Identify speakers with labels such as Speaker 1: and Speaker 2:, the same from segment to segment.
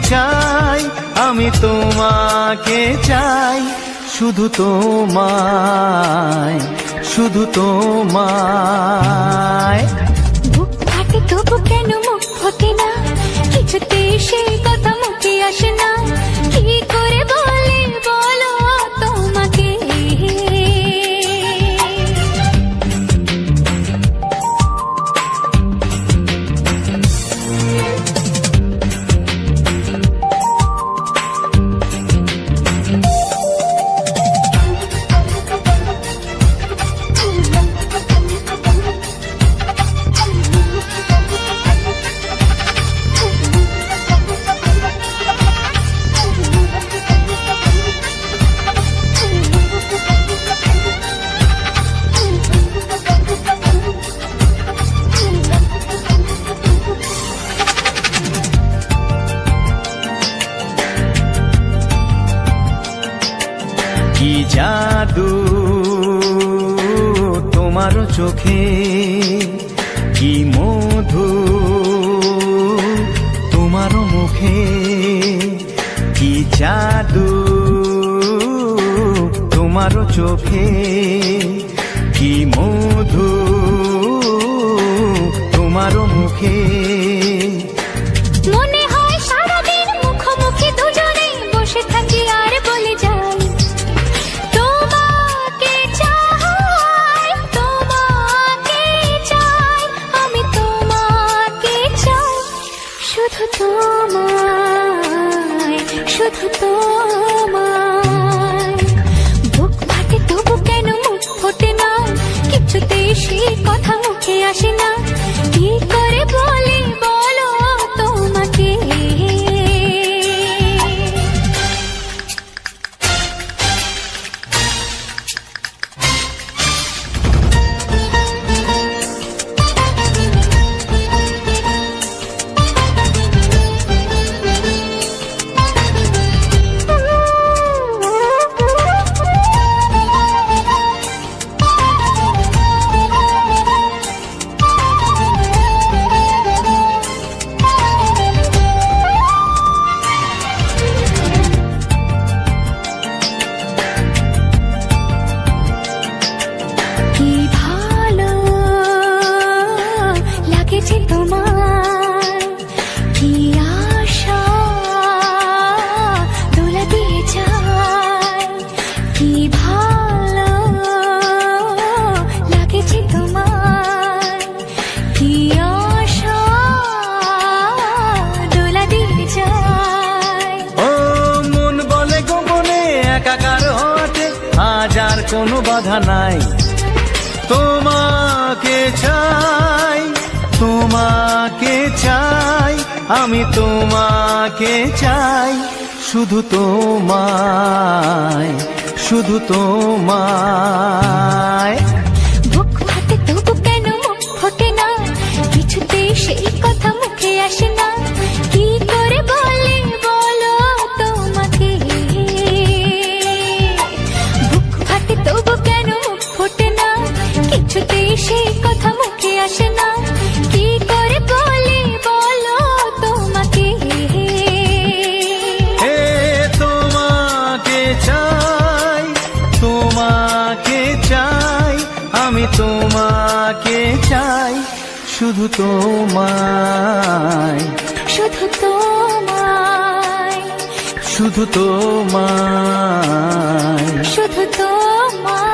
Speaker 1: চাই, আমি তোমাকে চাই, শুধু তোমায়, শুধু তোমায়।
Speaker 2: বুক ফাটে তবু কেন মুখ ফোটে না, কিছুতে সেই কথা মুখে আসে না, কি করে বলে বলো তোমাকে।
Speaker 1: কি জাদু তোমার চোখে, কি মধু তোমার মুখে, কি জাদু তোমার চোখে, কি মধু তোমার মুখে।
Speaker 2: মনে হয় সারাদিন মুখোমুখি দুজনে বসে থাকি আর বলে যাই, তোমাকে চাই, তোমাকে চাই, আমি তোমাকে চাই, শুধু তোমায়, শুধু তোমায়। বুক ফাটে তবু কেন মুখ ফোটে না, কিছুতেই সেই কথা মুখে আসে না, কি করে বলে বলো তোমাকে। কি ভালো লাগেছে তোমার, কি আশা দোলা দিয়ে যায়, কি ভালো লাগেছে তোমার, কি আশা দোলা দিয়ে যায়।
Speaker 1: ও মন বলে গোপনে একাকার হতে আজ আর কোনো বাধা নাই, তোমাকে চাই, তোমাকে চাই, আমি তোমাকে চাই, শুধু তোমায়, শুধু তোমায়।
Speaker 2: বুক ফাটে তবু কেন মুখ ফোটে না, কিছুতেই সেই কথা মুখে আসে না, কি করে বলে বলো তোমাকে। বুক ফাটে তবু কেন মুখ ফোটে না, কিছুতেই সেই কথা মুখে আসে না, কি করে বলে বলো তোমাকে।
Speaker 1: হে তোমাকে চাই, তোমাকে চাই, আমি তোমাকে চাই, শুধু তোমায়,
Speaker 2: শুধু তোমায়,
Speaker 1: শুধু তোমায়।
Speaker 2: শুধু তোমায়।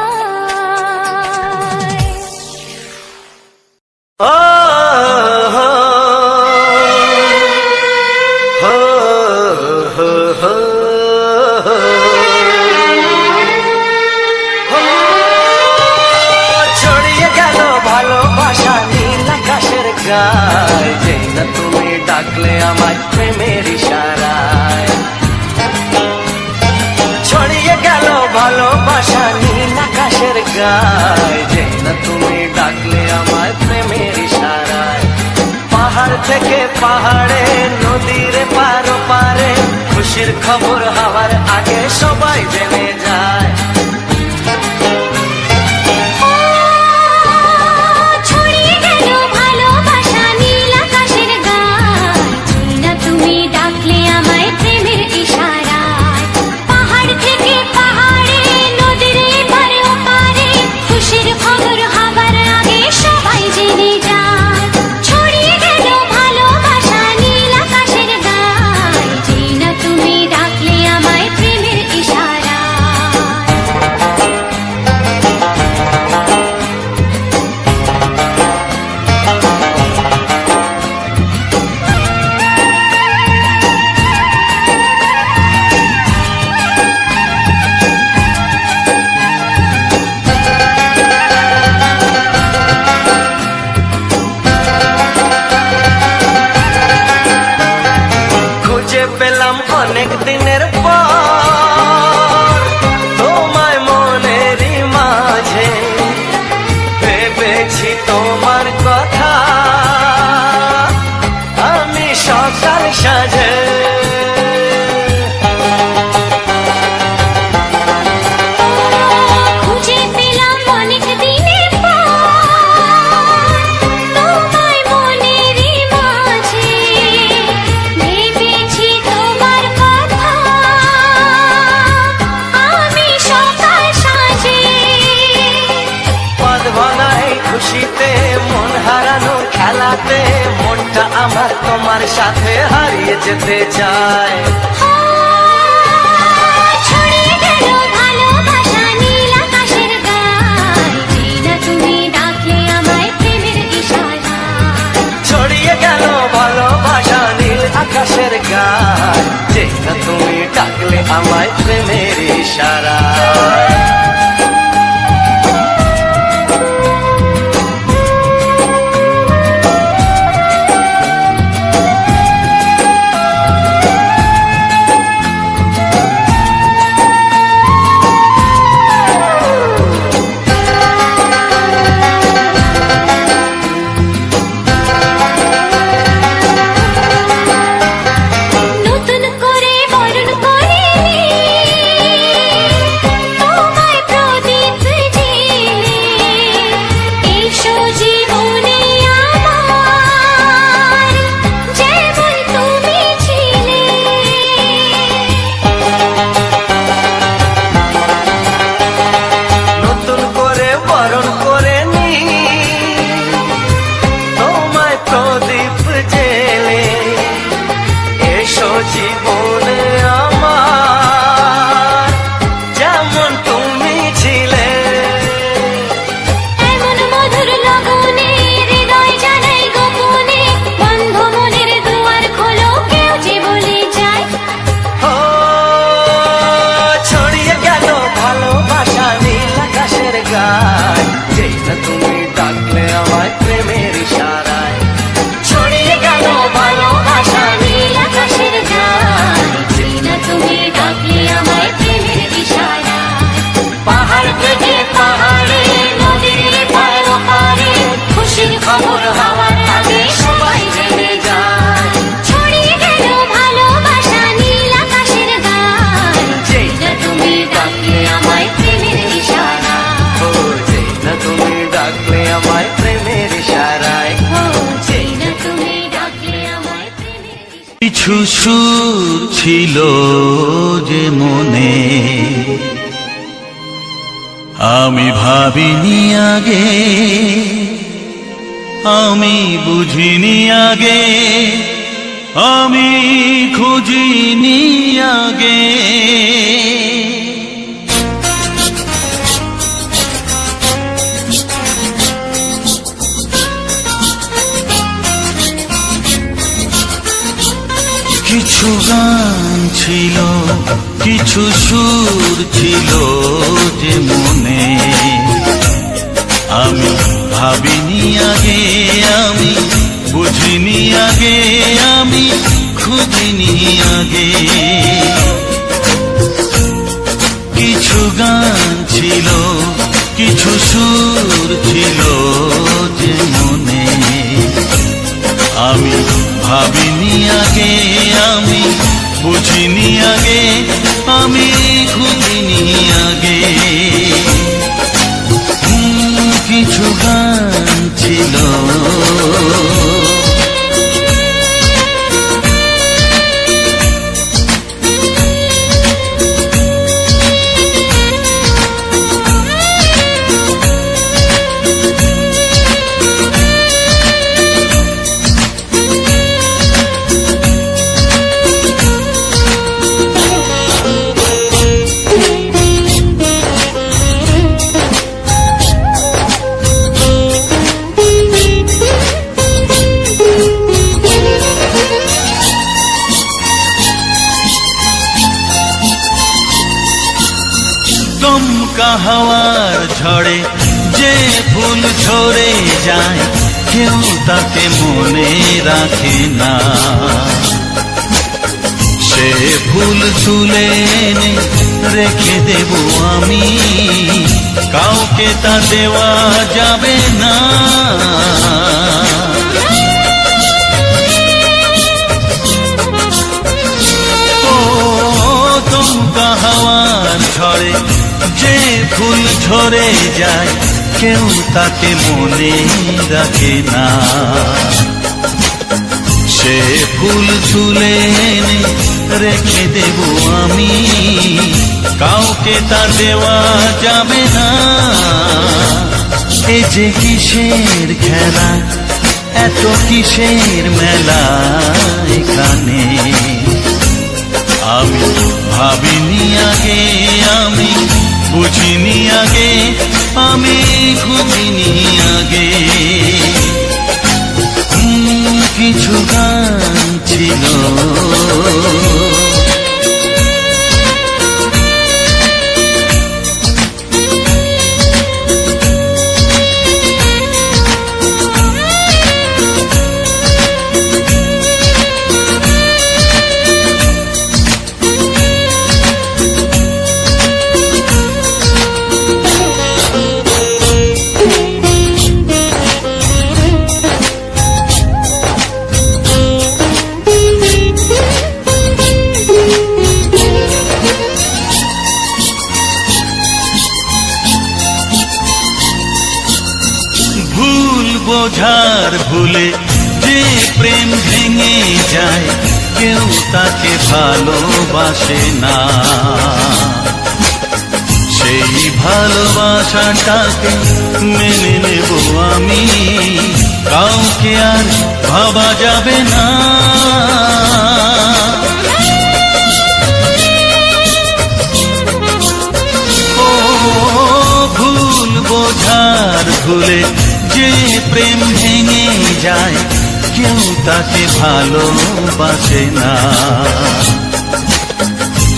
Speaker 1: ও হো হো হো হো ছড়িয়ে গেল ভালোবাসা নীল আকাশের গায়, যেই না তুমি ডাকলে আমায় প্রেমের ইশারায়। ছড়িয়ে গেল ভালোবাসা নীল আকাশের গায়, যেই না তুমি ডাকলে আমায় প্রেমের ইশারায়। পাহাড় থেকে পাহাড়ে, নদীর পার পারে, খুশির খবর হওয়ার আগে সবাই জেনে যায়।
Speaker 2: ছড়িয়ে গেল ভালোবাসা নীল আকাশের গায়, তুমি ডাকলে আমায়
Speaker 1: মন হারানোর খেলাতে মনটা আমার তোমার সাথে হারিয়ে যেতে চায়।
Speaker 2: ছড়িয়ে গেল ভালোবাসা নীল আকাশের গায়, যেই না তুমি ডাকলে আমায় প্রেমের ইশারায়।
Speaker 1: ছড়িয়ে গেল ভালোবাসা নীল আকাশের গায়, যে না তুমি ডাকলে আমায় প্রেমের ইশারায়।
Speaker 2: নতুন করে বরণ করে তোমায় প্রদীপ জেলে, এসো জীবনে আমার যেমন তুমি ছিলে।
Speaker 1: নতুন করে বরণ করে নি তোমায় প্রদীপ জেলে, এসো জীবনে আমার যেমন তুমি ছিলে।
Speaker 2: এমন মধুর লগনে হৃদয় জানাই গোপনে, বন্ধ মনের দুয়ার খোলো কেউ যে বলে যায়।
Speaker 1: ও ছড়িয়ে গেল ভালোবাসা নীল আকাশের গায়, যেই না তুমি ডাকলে আমায় প্রেমের ইশারায়। ছড়িয়ে গেল ভালোবাসা
Speaker 2: নীল আকাশের গায়, যেই না তুমি ডাকলে আমায় প্রেমের ইশারায়।
Speaker 1: পাহাড় থেকে পাহাড়ে
Speaker 2: নদীর পার ওপারে খুশির খবর হওয়ার আগে সবাই জেনে যায়। ছড়িয়ে গেল ভালোবাসা নীল আকাশের গায়, যেই না তুমি ডাকলে আমায় প্রেমের ইশারায়।
Speaker 1: ও যেই না তুমি ডাকলে আমায় প্রেমের ইশারায়।
Speaker 2: ও যেই না তুমি ডাকলে আমায় প্রেমের ইশারায়।
Speaker 3: কিছু সুর ছিল যে মনে আমি ভাবিনি আগে, আমি বুঝিনি আগে, আমি খুঁজিনি আগে। কিছু গান ছিল, কিছু সুর ছিল যে মনে আমি ভাবিনি আগে, আমি বুঝিনি আগে, আমি খুঁজিনি আগে। কিছু গান ছিল, কিছু সুর ছিল যে মনে আমি ভাবিনি আগে, আমি বুঝিনি আগে, আমি খুঁজিনি আগে। কিছু গান ছিল। দমকা হাওয়ার ঝড়ে যে ফুল ঝরে যায়, কেউ তাকে মনে রাখে না। সে ফুল তুলে এনে রেখে দেব আমি, কাউকে তা দেওয়া যাবে না। ও দমকা হাওয়ার ঝড়ে যে ফুল ঝরে যায়, কেউ তাকে মনে রাখে না। সে ফুল তুলে এনে রেখে দেব আমি, কাউকে তা দেওয়া যাবে না। এ যে কিসের খেলা, এত কিসের মেলা এখানে। আমি ভাবিনি আগে, আমি বুঝিনি আগে, আমি খুঁজিনি আগে। কিছু গান ছিল বোঝার ভুলে যে প্রেম ভেঙে যায়, কেউ তাকে ভালোবাসে না। সেই ভালোবাসাটাকে মেনে নেব আমি, কাউকে আর ভাবা যাবে না। ও ভুল বোঝার ভুলে যে প্রেম ভেঙে যায়, কেউ তাকে ভালোবাসে না।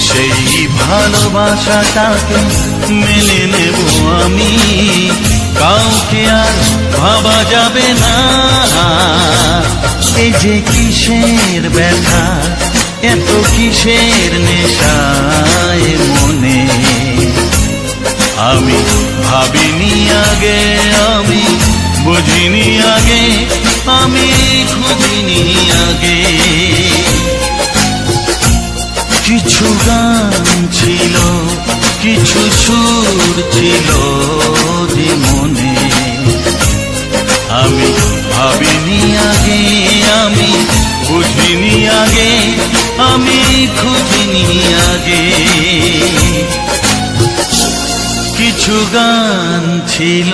Speaker 3: সেই ভালোবাসাটাকে মেনে নেব আমি, কাউকে আর ভাবা যাবে না। এই যে কিসের ব্যথা, এত কিসের নেশায় মনে। আমি ভাবিনি আগে, আমি বুঝিনি আগে, আমি খুঁজিনি আগে। কিছু গান ছিল, কিছু সুর ছিল যে মনে। আমি ভাবিনি আগে, আমি বুঝিনি আগে, আমি খুঁজিনি আগে। কিছু গান ছিল।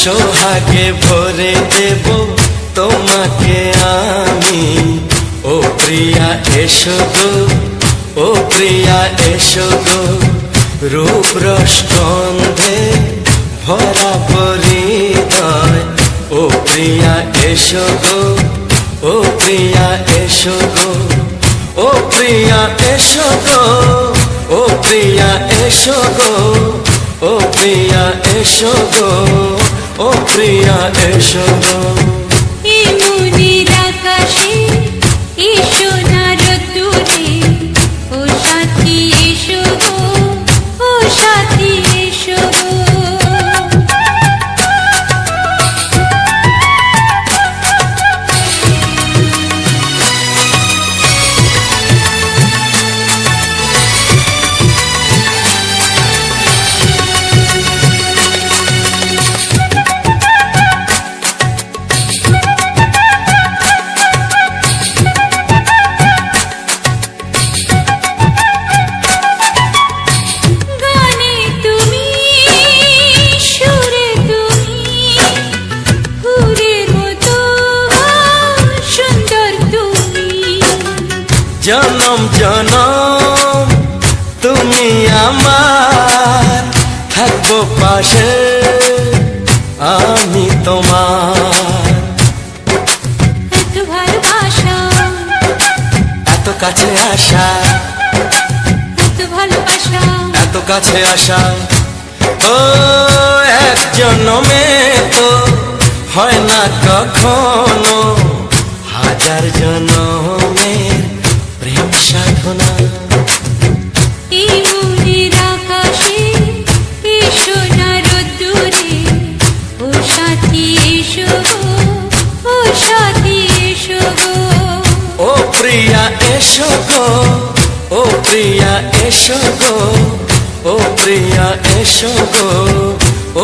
Speaker 1: সোহাগে ভরে দেব তোমাকে আমি, ও প্রিয়া এসো গো, ও প্রিয়া এসো গো। রূপ রস গন্ধে ভরা পরিদয়, ও প্রিয়া এসো গো, ও প্রিয়া এসো গো, ও প্রিয়া এসো গো, ও প্রিয়া এসো গো, ও প্রিয়া এসো গো, ও প্রিয়া এসো গো।
Speaker 2: মনের আকাশে এসো না রোদ্দুরে, ও সাথী এসো গো, ও সাথী এসো গো।
Speaker 1: জনম জনম তুমি আমার, থাকবো পাশে আমি তোমার।
Speaker 2: এত ভালোবাসা,
Speaker 1: এত কাছে আসা,
Speaker 2: এত ভালোবাসা,
Speaker 1: এত কাছে আসা, ও এক জন্মে তো হয় না কখনো, হাজার জন্মের প্রেম সাধনা।
Speaker 2: এই মনের আকাশে এসো না রোদ্দুরে, ও সাথী এসো গো, ও সাথী এসো গো।
Speaker 1: ও প্রিয়া এসো গো, ও প্রিয়া এসো গো, ও প্রিয়া এসো গো,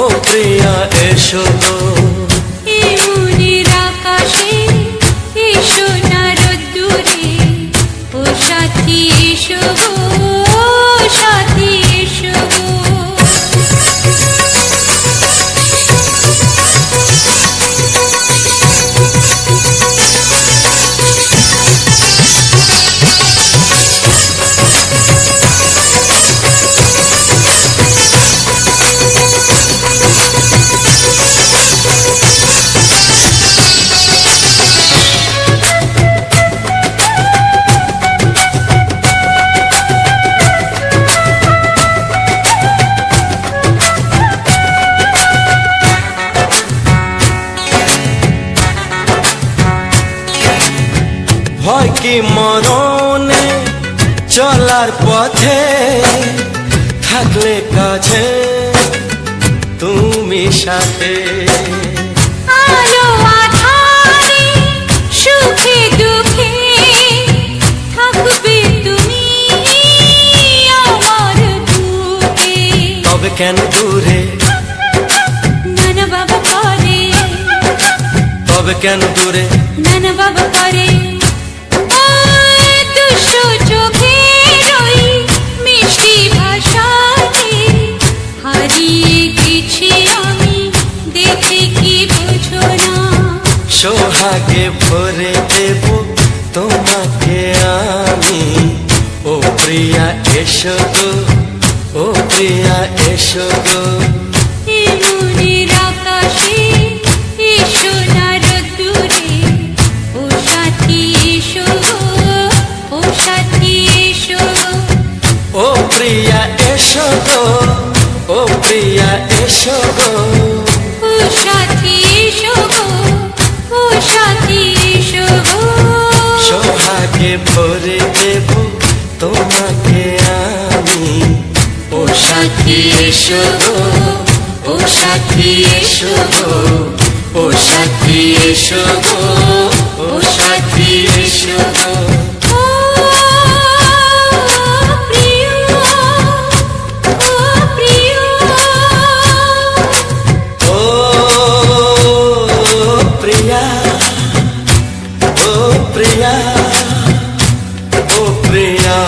Speaker 1: ও প্রিয়া এসো গো।
Speaker 2: এই মনের আকাশে এসো না রোদ্দুরে, ও সাথী এসো গো, ও সাথী এসো গো।
Speaker 1: ভয় কি মরণে চলার পথে, থাকলে কাছে তুমি সাথে।
Speaker 2: আলো আঁধারে সুখে দুঃখে থাকবে তুমি আমার বুকে।
Speaker 1: তবে কেন দূরে,
Speaker 2: নানা বাবা করে,
Speaker 1: তবে কেন দূরে,
Speaker 2: নানা বাবা করে। ওই দুষ্টু চোখের ওই মিষ্টি ভাষাতে হারিয়ে গেছি আমি, দেখে কি বোঝো না।
Speaker 1: সোহাগে ভরে দেব তোমাকে আমি। ও প্রিয়া এসো গো, ও প্রিয়া এসো গো।
Speaker 2: এই মনের আকাশে এসো না রোদ্দুরে, ও সাথী এসো গো, ও সাথী এসো গো।
Speaker 1: ও প্রিয়া এসো গো, ও প্রিয়া এসো গো।
Speaker 2: ও সাথী এসো গো, ও সাথী এসো গো।
Speaker 1: সোহাগে ভরে দেব তোমাকে আমি। ও সাথী এসো গো, ও সাথী এসো গো, ও সাথী এসো গো, ও সাথী এসো গো।
Speaker 2: ও প্রিয়, ও প্রিয়,
Speaker 1: ও প্রিয়া, ও প্রিয়া, ও প্রিয়া।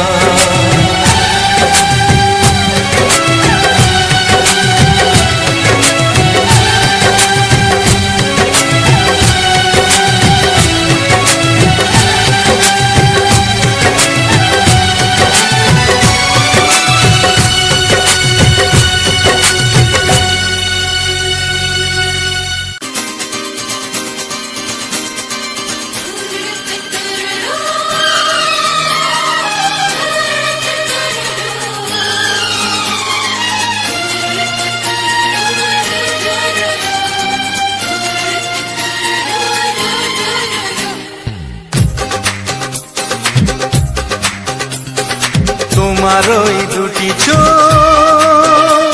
Speaker 1: তোমার ওই দুটি চোখ,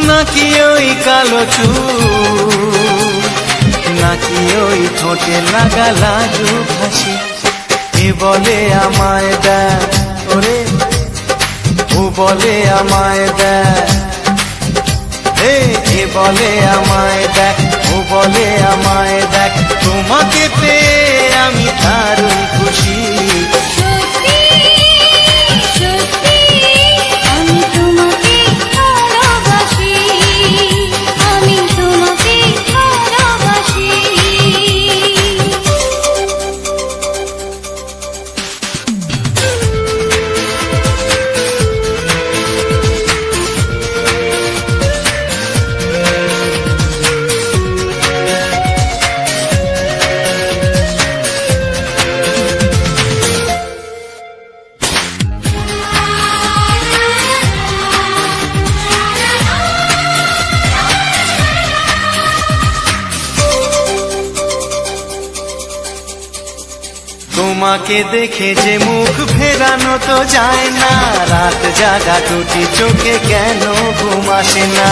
Speaker 1: নাকি ওই কালো চুল, নাকি ওই ঠোঁটে লাগা লাজু হাসি, এ বলে আমায় দেখ ওরে, ও বলে আমায় দেখ, এ বলে আমায় দেখ, ও বলে আমায় দেখ। তোমাকে পেয়ে আমি দারুণ খুশি।
Speaker 2: সত্যি সত্যি আমি তোমাকে ভালোবাসি, আমি তোমাকে ভালোবাসি।
Speaker 1: তোমাকে দেখে যে মুখ ফেরানো তো যায় না, রাত জাগা দুটি চোখে কেন ঘুম আসে না।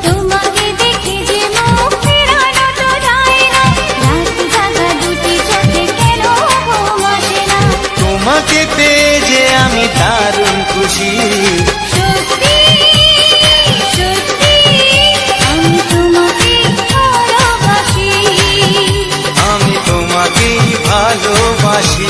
Speaker 2: তোমাকে দেখে যে মুখ ফেরানো তো যায় না, রাত জাগা দুটি চোখে কেন ঘুম আসে না।
Speaker 1: তোমাকে পেয়ে যে আমি দারুণ খুশি,
Speaker 2: সত্যি সত্যি আমি তোমাকে ভালোবাসি,
Speaker 1: আমি তোমাকেই ভালোবাসি।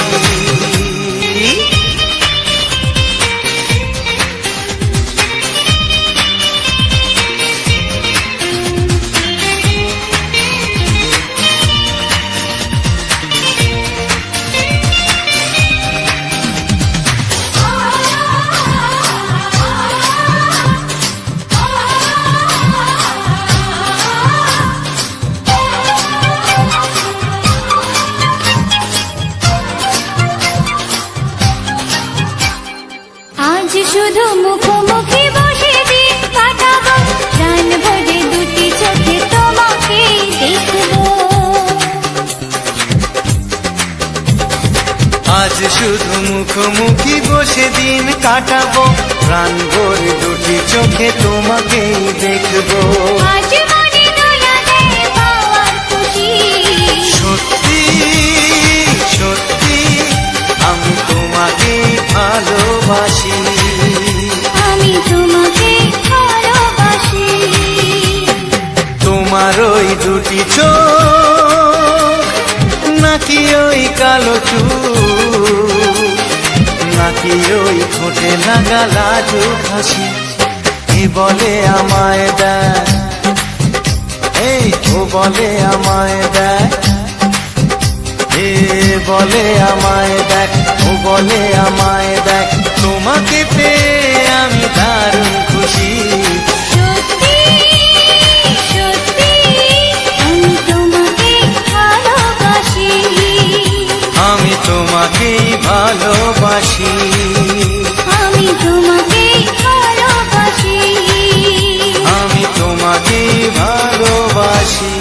Speaker 2: আজ শুধু মুখোমুখি বসে দিন কাটাবো, প্রাণ ভরে দুটি চোখে তোমাকে দেখবো।
Speaker 1: আজ শুধু মুখোমুখি বসে দিন কাটাবো, প্রাণ ভরে দুটি চোখে তোমাকেই দেখবো।
Speaker 2: আজ মনে দোলা দেয় পাওয়ার খুশি,
Speaker 1: সত্যি সত্যি আমি তোমাকেই ভালোবাসি,
Speaker 2: আমি তোমাকে ভালোবাসি।
Speaker 1: তোমার ওই দুটি চোখ, নাকি ওই কালো চুল, নাকি ওই ঠোঁটে লাগা লাজুক হাসি, এ বলে আমায় দেয়, এই ও বলে আমায় দেয়, এ বলে আমায় দেখ, ও বলে আমায় দেখ, তোমাকে পেয়ে আমি দারুণ খুশি।
Speaker 2: সত্যি সত্যি আমি তোমাকে ভালোবাসি,
Speaker 1: আমি তোমাকেই ভালোবাসি,
Speaker 2: আমি তোমাকে ভালোবাসি,
Speaker 1: আমি তোমাকেই ভালোবাসি।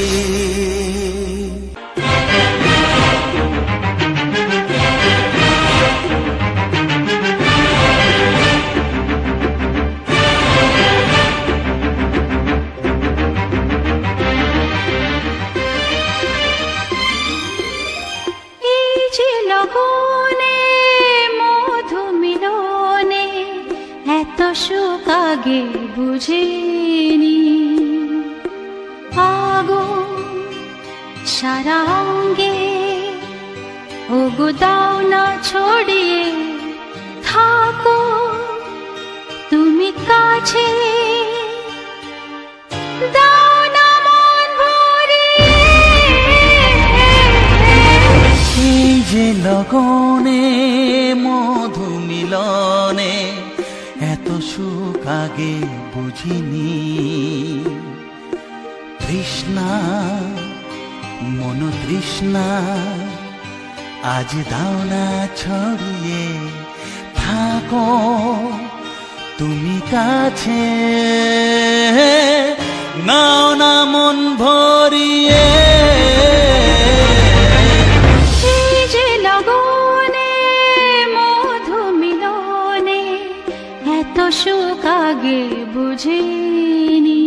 Speaker 2: এই যে লগনে মধু মিলনে এত সুখ আগে বুঝিনি, আগুন সারা অঙ্গে ওগো দাও না ছড়িয়ে থাকো তুমি কাছে, দাও না মন ভরিয়ে।
Speaker 3: এই যে লগনে মধু মিলনে এত সুখ আগে বুঝিনি, তৃষ্ণা মন তৃষ্ণা আজ দাও না ছড়িয়ে থাকো তুমি কাছে, নাও না মন ভরিয়ে।
Speaker 2: এই যে লগনে মধু মিলনে এত সুখ আগে বুঝিনি।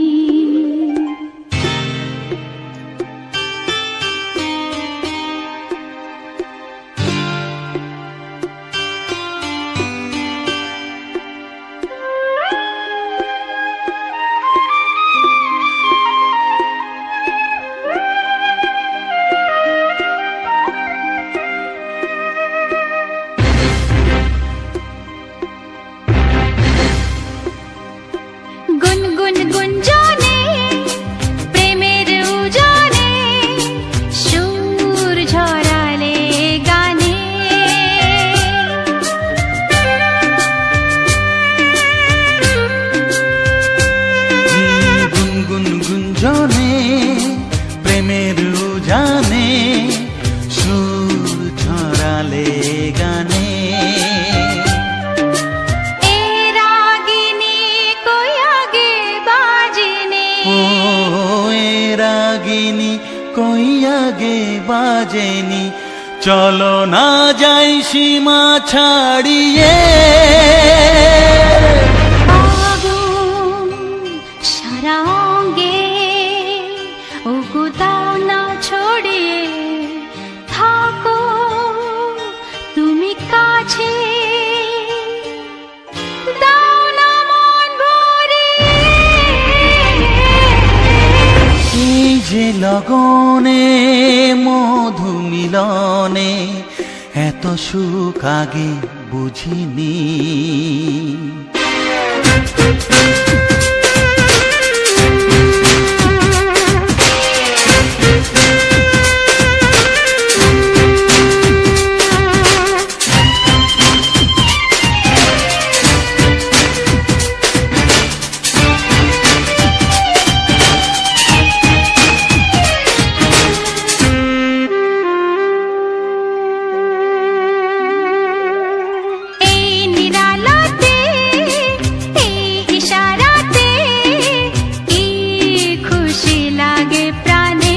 Speaker 2: গুনগুন গুঞ্জনে প্রেমের উজানে সুর ঝরালে গানে,
Speaker 3: গুনগুন গুঞ্জনে প্রেমের উজানে সুর ছড়ালে গানে,
Speaker 2: এ রাগিনী কই আগে বাজেনে,
Speaker 3: ও এ রাগিনী কই আগে বাজেনি, চলো না যাই সীমা ছাড়িয়ে।
Speaker 2: আগুন সারা অঙ্গে ওগো দাও না ছড়িয়ে, থাকো তুমি কাছে, দাও না মন ভরিয়ে।
Speaker 3: এই যে লগনে মধু মিলনে এত সুখ আগে বুঝিনি।
Speaker 2: এই নিরালাতে, এই ইশারাতে কি খুশি লাগে প্রাণে।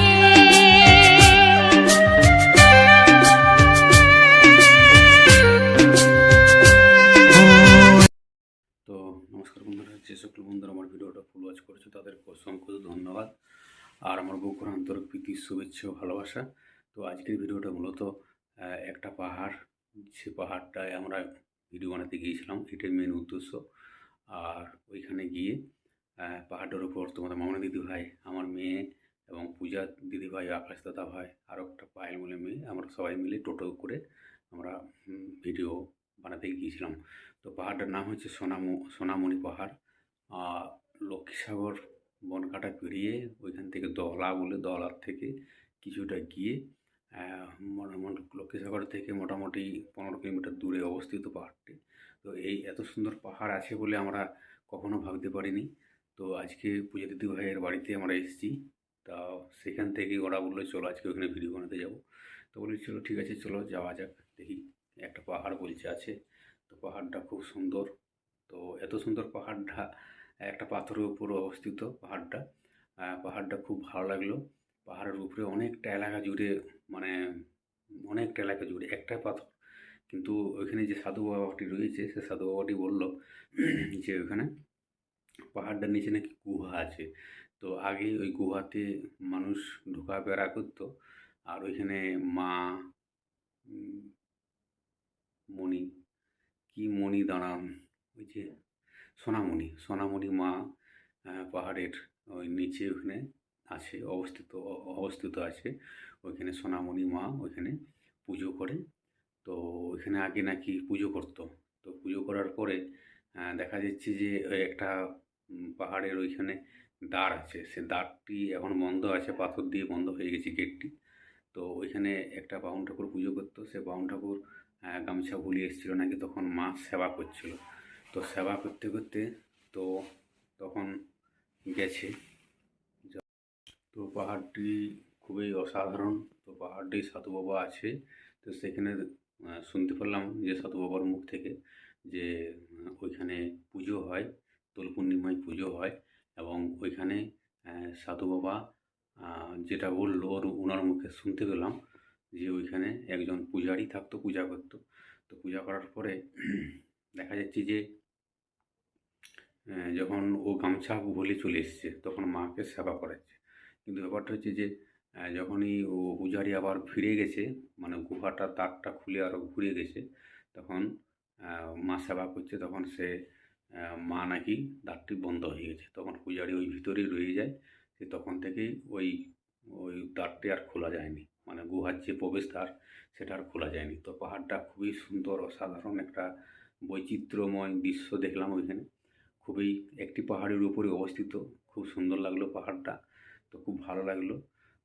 Speaker 4: তো নমস্কার বন্ধুরা, যে সকল বন্ধুরা আমার ভিডিওটা ফুল ওয়াচ করেছো তাদেরকে অসংখ্য ধন্যবাদ, আর আমার বুকুর আন্তরিক প্রীতি, শুভেচ্ছা ও ভালোবাসা। তো আজকের ভিডিওটা মূলত একটা পাহাড়, সে পাহাড়টায় আমরা ভিডিও বানাতে গিয়েছিলাম, এটাই মেন উদ্দেশ্য। আর ওইখানে গিয়ে পাহাড়টার উপর তোমাদের মামনি দিদিভাই, আমার মেয়ে এবং পূজা দিদিভাই, আকাশ দাদা ভাই, আরও একটা পায়েল বলে মেয়ে, আমরা সবাই মিলে টোটো করে আমরা ভিডিও বানাতে গিয়েছিলাম। তো পাহাড়টার নাম হচ্ছে সোনামণি পাহাড়। লক্ষ্মীসাগর বনকাটা পেরিয়ে ওইখান থেকে দহলা বলে, দহলার থেকে কিছুটা গিয়ে লক্ষ্মীসাগর থেকে মোটামুটি 15 কিলোমিটার দূরে অবস্থিত পাহাড়টি। তো এই এত সুন্দর পাহাড় আছে বলে আমরা কখনো ভাবতে পারিনি। তো আজকে পূজা দিদি ভাইয়ের বাড়িতে আমরা এসেছি, তা সেখান থেকে ওরা বললো চলো আজকে ওখানে ভিডিও বানাতে যাবো। তো বলি চলো ঠিক আছে, চলো যাওয়া যাক। দেখি একটা পাহাড় বলছে আছে, তো পাহাড়টা খুব সুন্দর। তো এত সুন্দর পাহাড়টা একটা পাথরের উপর অবস্থিত পাহাড়টা। পাহাড়টা খুব ভালো লাগলো। পাহাড়ের উপরে অনেকটা এলাকা জুড়ে, মানে অনেকটা এলাকা জুড়ে একটাই পাথর, কিন্তু ওইখানে যে সাধু বাবাটি রয়েছে, সে সাধু বাবাটি বললো যে ওইখানে পাহাড়টার নিচে নাকি গুহা আছে। তো আগে ওই গুহাতে মানুষ ঢোকা বেড়া করতো, আর ওইখানে মা মণি, কি মণি দাঁড়ান, ওই যে সোনামণি মা পাহাড়ের ওই নিচে ওখানে আছে, অবস্থিত আছে। ওইখানে সোনামণি মা ওইখানে পুজো করে। তো ওইখানে আগে নাকি পুজো করতো। তো পুজো করার পরে দেখা যাচ্ছে যে ওই একটা পাহাড়ের ওইখানে দ্বার আছে, সে দ্বারটি এখন বন্ধ আছে, পাথর দিয়ে বন্ধ হয়ে গেছে গেটটি। তো ওইখানে একটা বামুন ঠাকুর পুজো করতো, সে বামুন ঠাকুর গামছা ভুলিয়ে এসেছিলো নাকি, তখন মা সেবা করছিল। তো সেবা করতে করতে তো তখন গেছে। তো পাহাড়টি খুবই অসাধারণ। তো পাহাড়টি সাধু বাবা আছে। তো সেখানে শুনতে পেলাম যে সাধু বাবার মুখ থেকে যে ওইখানে পুজো হয়, দোল পূর্ণিমায় পুজো হয়, এবং ওইখানে সাধু বাবা যেটা বললো ওনার মুখে শুনতে পেলাম যে ওইখানে একজন পূজারি থাকতো, পূজা করতো। তো পূজা করার পরে দেখা যাচ্ছে যে যখন ও গামছা ভুলে চলে এসছে, তখন মাকে সেবা করাচ্ছে। কিন্তু ব্যাপারটা হচ্ছে যে যখনই ও পূজারি আবার ফিরে গেছে, মানে গুহাটা দ্বারটা খুলে আরও ঘুরে গেছে, তখন মা সেবা করছে, তখন সে মা নাকি দ্বারটি বন্ধ হয়ে গেছে। তখন পূজারি ওই ভিতরেই রয়ে যায়, সে তখন থেকেই ওই ওই দ্বারটি আর খোলা যায়নি, মানে গুহার যে প্রবেশদ্বার সেটা আর খোলা যায়নি। তো পাহাড়টা খুবই সুন্দর, অসাধারণ একটা বৈচিত্র্যময় দৃশ্য দেখলাম ওইখানে। খুবই একটি পাহাড়ের উপরে অবস্থিত, খুব সুন্দর লাগলো পাহাড়টা। তো খুব ভালো লাগলো।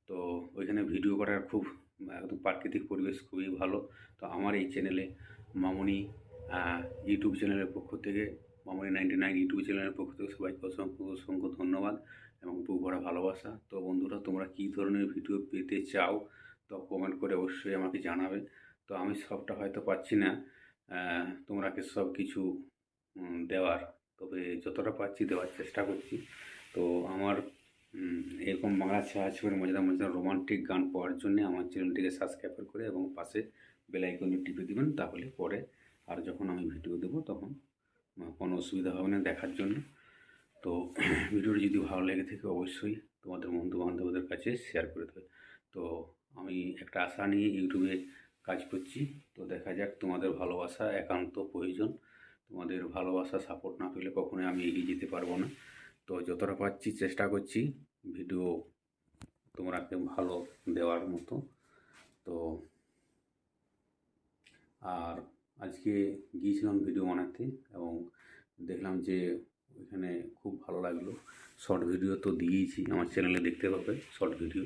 Speaker 4: তো ওইখানে ভিডিও করার খুব একদম প্রাকৃতিক পরিবেশ খুবই ভালো। তো আমার এই চ্যানেলে মামনি ইউটিউব চ্যানেলের পক্ষ থেকে, মামনি 99 ইউটিউব চ্যানেলের পক্ষ থেকে সবাইকে অসংখ্য ধন্যবাদ এবং বুক ভরা ভালোবাসা। তো বন্ধুরা, তোমরা কী ধরনের ভিডিও পেতে চাও তো কমেন্ট করে অবশ্যই আমাকে জানাবে। তো আমি সবটা হয়তো পাচ্ছি না তোমরাকে সব কিছু দেওয়ার, তবে যতটা পাচ্ছি দেওয়ার চেষ্টা করছি। তো আমার এরকম বাংলা ছায়াছবির মজাদার মজাদার রোমান্টিক গান পাওয়ার জন্য আমার চ্যানেলটিকে সাবস্ক্রাইব করে এবং পাশে বেল আইকনটি টিপে দিবেন, তাহলে পরে আর যখন আমি ভিডিও দেবো তখন কোনো অসুবিধা হবে না দেখার জন্য। তো ভিডিওটি যদি ভালো লেগে থাকে অবশ্যই তোমাদের বন্ধু বান্ধবদের কাছে শেয়ার করে দেবে। তো আমি একটা আশা নিয়ে ইউটিউবে কাজ করছি, তো দেখা যাক, তোমাদের ভালোবাসা একান্ত প্রয়োজন। তোমাদের ভালোবাসা সাপোর্ট না পেলে কখনোই আমি এগিয়ে যেতে পারবো না। তো যতটা পারছি চেষ্টা করছি ভিডিও তোমরাকে ভালো দেওয়ার মতো। তো আর আজকে গিয়েছিলাম ভিডিও বানাতে এবং দেখলাম যে ওইখানে খুব ভালো লাগলো। শর্ট ভিডিও তো দিয়েছি, আমার চ্যানেলে দেখতে পাবে শর্ট ভিডিও।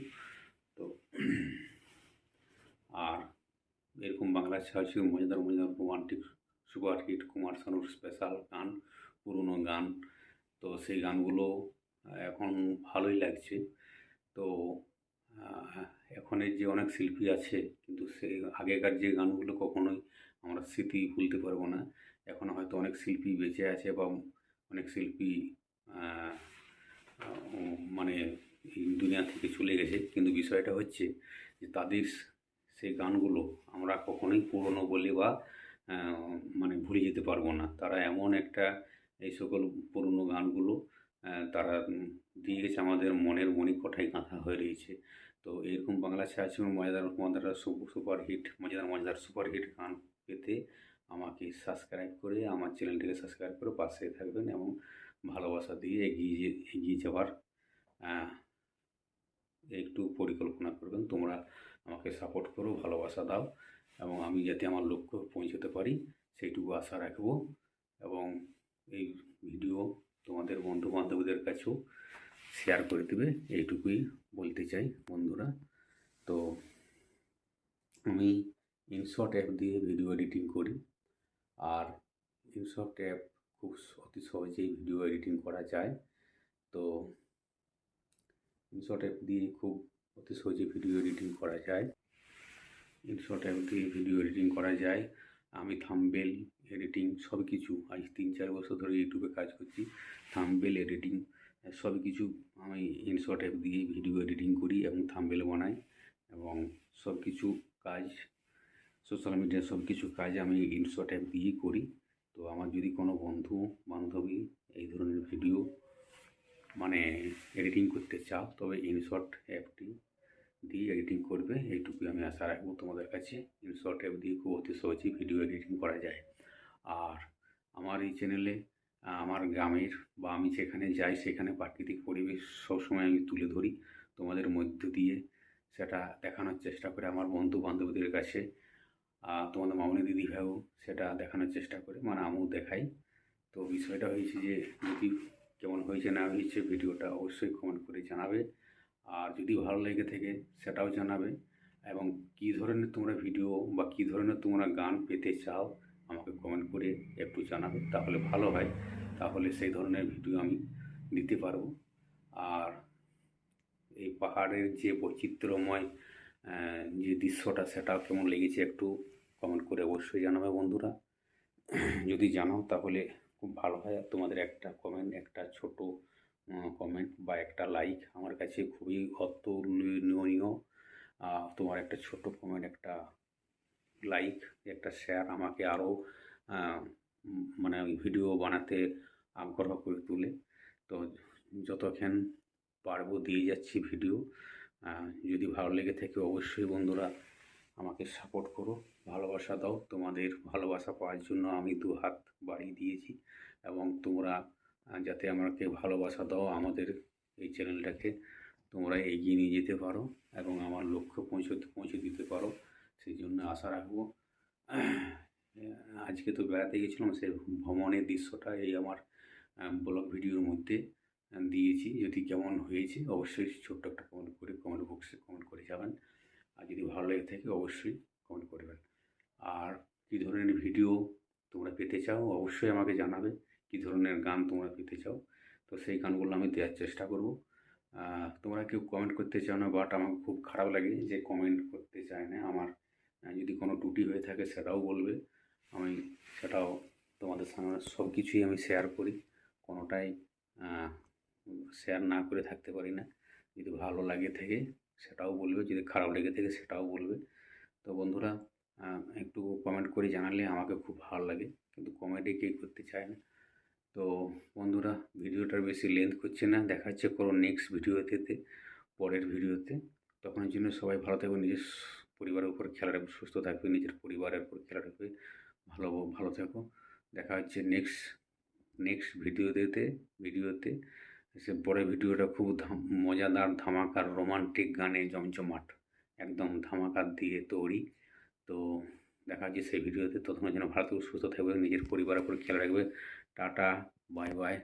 Speaker 4: তো আর এরকম বাংলা ছায়াছবি মজাদার মজাদার রোমান্টিক সুপার হিট কুমার শানুর স্পেশাল গান, পুরনো গান, তো সেই গানগুলো এখন ভালোই লাগছে। তো এখনের যে অনেক শিল্পী আছে, কিন্তু সেই আগেকার যে গানগুলো কখনোই আমরা স্মৃতি ভুলতে পারবো না। এখন হয়তো অনেক শিল্পী বেঁচে আছে এবং অনেক শিল্পী মানে এই দুনিয়া থেকে চলে গেছে, কিন্তু বিষয়টা হচ্ছে যে তাদের সেই গানগুলো আমরা কখনোই পুরনো বলে বা মানে ভুলে যেতে পারবো না। তারা এমন একটা এই সকল পুরনো গানগুলো তারা দিয়ে গেছে, আমাদের মনের মণিকোঠায় গাঁথা হয়ে রয়েছে। তো এরকম বাংলা ছায়াছবির মজাদার মজাদার সুপার হিট মজাদার মজাদার সুপার হিট গান পেতে আমাকে সাবস্ক্রাইব করে আমার চ্যানেলটিকে সাবস্ক্রাইব করে পাশে থাকবেন এবং ভালোবাসা দিয়ে এগিয়ে যাওয়ার একটু পরিকল্পনা করবেন। তোমরা আমাকে সাপোর্ট করো, ভালোবাসা দাও এবং আমি যাতে আমার লক্ষ্য পৌঁছতে পারি সেইটুকু আশা রাখবো। এবং এই ভিডিও তোমাদের বন্ধু বান্ধবদের কাছেও শেয়ার করে দেবে, এইটুকুই বলতে চাই বন্ধুরা। তো আমি ইনশট অ্যাপ দিয়ে ভিডিও এডিটিং করি, আর ইনশট অ্যাপ খুব অতি সহজেই ভিডিও এডিটিং করা যায়। তো ইনশট অ্যাপ দিয়ে খুব অতি সহজে ভিডিও এডিটিং করা যায়। ইনশট অ্যাপ দিয়ে ভিডিও এডিটিং করা যায়। আমি থাম্বনেল এডিটিং সব কিছু আজ 3-4 বছর ধরে ইউটিউবে কাজ করছি। থাম্বনেল এডিটিং সব কিছু আমি ইনশট অ্যাপ দিয়ে ভিডিও এডিটিং করি এবং থাম্বনেল বানাই এবং সব কিছু কাজ সোশ্যাল মিডিয়ার সব কিছু কাজ আমি ইনশট অ্যাপ দিয়েই করি। তো আমার যদি কোনো বন্ধু বান্ধবী এই ধরনের ভিডিও মানে এডিটিং করতে চাও, তবে ইনশট অ্যাপটি দিয়ে এডিটিং করবে, এইটুকুই আমি আশা রাখবো তোমাদের কাছে। ইনশট অ্যাপ দিয়ে খুব অতি সহজেই ভিডিও এডিটিং করা যায়। আর আমার এই চ্যানেলে আমার গ্রামের বা আমি যেখানে যাই সেখানে প্রাকৃতিক পরিবেশ সবসময় আমি তুলে ধরি তোমাদের মধ্য দিয়ে, সেটা দেখানোর চেষ্টা করে আমার বন্ধু বান্ধবদের কাছে। তোমাদের মামনি দিদি ভাইও সেটা দেখানোর চেষ্টা করে, মানে আমিও দেখাই। তো বিষয়টা হয়েছে যে যদি কেমন হয়েছে না হয়েছে ভিডিওটা অবশ্যই কমেন্ট করে জানাবে, আর যদি ভালো লেগে থাকে সেটাও জানাবে এবং কী ধরনের তোমরা ভিডিও বা কী ধরনের তোমরা গান পেতে চাও আমাকে কমেন্ট করে একটু জানাবে, তাহলে ভালো হয়, তাহলে সেই ধরনের ভিডিও আমি দিতে পারবো। আর এই পাহাড়ের যে বৈচিত্র্যময় যে দৃশ্যটা সেটাও কেমন লেগেছে একটু কমেন্ট করে অবশ্যই জানাবে বন্ধুরা। যদি জানাও তাহলে খুব ভালো হয়। আর তোমাদের একটা কমেন্ট, একটা ছোট কমেন্ট বা একটা লাইক আমার কাছে খুবই অতুলনীয়। তোমার একটা ছোট কমেন্ট, একটা লাইক, একটা শেয়ার আমাকে আরও মানে ভিডিও বানাতে আগ্রহ করে তোলে। তো যতক্ষণ পারবো দিয়ে যাচ্ছি ভিডিও। যদি ভালো লেগে থাকে অবশ্যই বন্ধুরা আমাকে সাপোর্ট করো, ভালোবাসা দাও। তোমাদের ভালোবাসা পাওয়ার জন্য আমি 2 হাত বাড়িয়ে দিয়েছি এবং তোমরা যাতে আমাকে ভালোবাসা দাও, আমাদের এই চ্যানেলটাকে তোমরা এগিয়ে নিয়ে যেতে পারো এবং আমার লক্ষ্য পৌঁছে দিতে পারো, সেই জন্য আশা রাখবো। আজকে তো বেড়াতে গেছিলাম, সেই ভ্রমণের দৃশ্যটা এই আমার ব্লগ ভিডিওর মধ্যে দিয়েছি। যদি কেমন হয়েছে অবশ্যই ছোট্ট একটা কমেন্ট বক্সে কমেন্ট করে যাবেন। আর যদি ভালো লেগে থাকে অবশ্যই কমেন্ট করবেন। আর কী ধরনের ভিডিও তোমরা পেতে চাও অবশ্যই আমাকে জানাবে, কী ধরনের গান তোমরা পেতে চাও, তো সেই গানগুলো আমি দেওয়ার চেষ্টা করব। তোমরা কেউ কমেন্ট করতে চাও না, বাট আমার খুব খারাপ লাগে যে কমেন্ট করতে চায় না। আমার যদি কোনো ত্রুটি হয়ে থাকে সেটাও বলবে, আমি সেটাও তোমাদের সামনে সব কিছুই আমি শেয়ার করি, কোনোটাই শেয়ার না করে থাকতে পারি না। যদি ভালো লাগে থাকে সেটাও বলবে, যদি খারাপ লেগে থাকে সেটাও বলবে। তো বন্ধুরা একটু কমেন্ট করে জানালে আমাকে খুব ভালো লাগে, কিন্তু কমেন্টে কেউ করতে চায় না। তো বন্ধুরা ভিডিওটার বেশি লেন্থ করছে না, দেখা হচ্ছে কোনো নেক্সট ভিডিওতে, পরের ভিডিওতে। তখনের জন্য সবাই ভালো থাকবে, নিজের পরিবারের উপর খেয়াল রাখবে, সুস্থ থাকবে, নিজের পরিবারের উপর খেয়াল রাখবে, ভালো থাকো। দেখা হচ্ছে নেক্সট ভিডিওতে। সে পরের ভিডিওটা খুব মজাদার, ধামাকার, রোমান্টিক গানে জমজমাট, একদম ধামাকার দিয়ে তৈরি। তো দেখা হচ্ছে সেই ভিডিওতে। ততক্ষণের জন্য ভালো থাকবে, সুস্থ থাকবে, নিজের পরিবারের উপর খেয়াল রাখবে। Tata, bye bye.